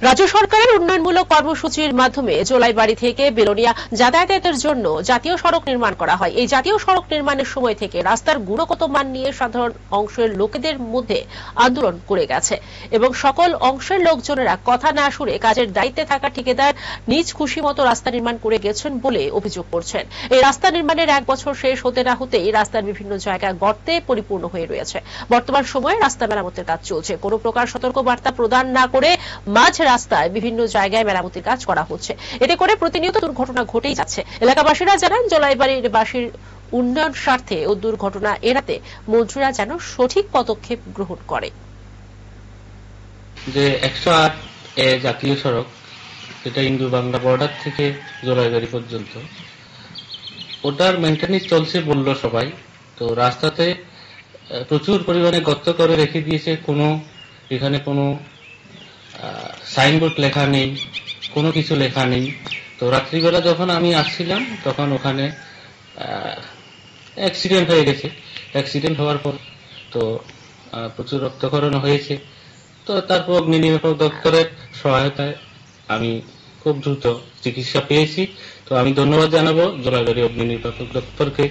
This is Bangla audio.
রাজ্য সরকারের উন্নয়নমূলক কর্মসূচির মাধ্যমে জোলাইবাড়ি থেকে বেলোনিয়া যাতায়াতের জন্য জাতীয় সড়ক নির্মাণ করা হয়। এই জাতীয় সড়ক নির্মাণের সময় থেকে রাস্তার গুণগত মান নিয়ে সাধারণ অংশের লোকেদের মধ্যে আন্দোলন করে গেছে এবং সকল অংশের লোকজনেরা কথা না শুনে কাজের দায়িত্বে থাকা ঠিকাদার নিজ খুশি মতো রাস্তা নির্মাণ করে গেছেন বলে অভিযোগ করছেন। এই রাস্তা নির্মাণের 1 বছর শেষ হতে না হতেই রাস্তার বিভিন্ন জায়গা গর্তে পরিপূর্ণ হয়ে রয়েছে। বর্তমান সময়ে রাস্তা মেরামতের কাজ চলছে। কোনো প্রকার সতর্কবার্তা প্রদান না করে মাঝ রাস্তায় বিভিন্ন জায়গায় মেরামতির কাজ করা হচ্ছে। এতে করে প্রতিনিয়ত দুর্ঘটনা ঘটেই যাচ্ছে। এলাকাবাসীরা জানান, জোলাইবাড়ির বাসীর উন্নয়ন স্বার্থে ও দুর্ঘটনা এড়াতে মন্ত্রীরা যেন সঠিক পদক্ষেপ গ্রহণ করে। যে 108 জাতীয় সড়ক, যেটা ইন্দু বাংলা বর্ডার থেকে জোলাইবাড়ি পর্যন্ত, ওটার মেইনটেনেন্স চলছে বললো সবাই। তো রাস্তাতে প্রচুর পরিমাণে গর্ত করে রেখে দিয়েছে। এখানে কোনো সাইনবোর্ড লেখা নেই, কোনো কিছু লেখা নেই। তো রাত্রিবেলা যখন আমি আসছিলাম তখন ওখানে অ্যাক্সিডেন্ট হয়ে গেছে। অ্যাক্সিডেন্ট হওয়ার পর তো প্রচুর রক্তক্ষরণ হয়েছে। তো তারপর অগ্নি নির্বাপক দপ্তরের সহায়তায় আমি খুব দ্রুত চিকিৎসা পেয়েছি। তো আমি ধন্যবাদ জানাবো জোলাইবাড়ি অগ্নি নির্বাপক দপ্তরকে।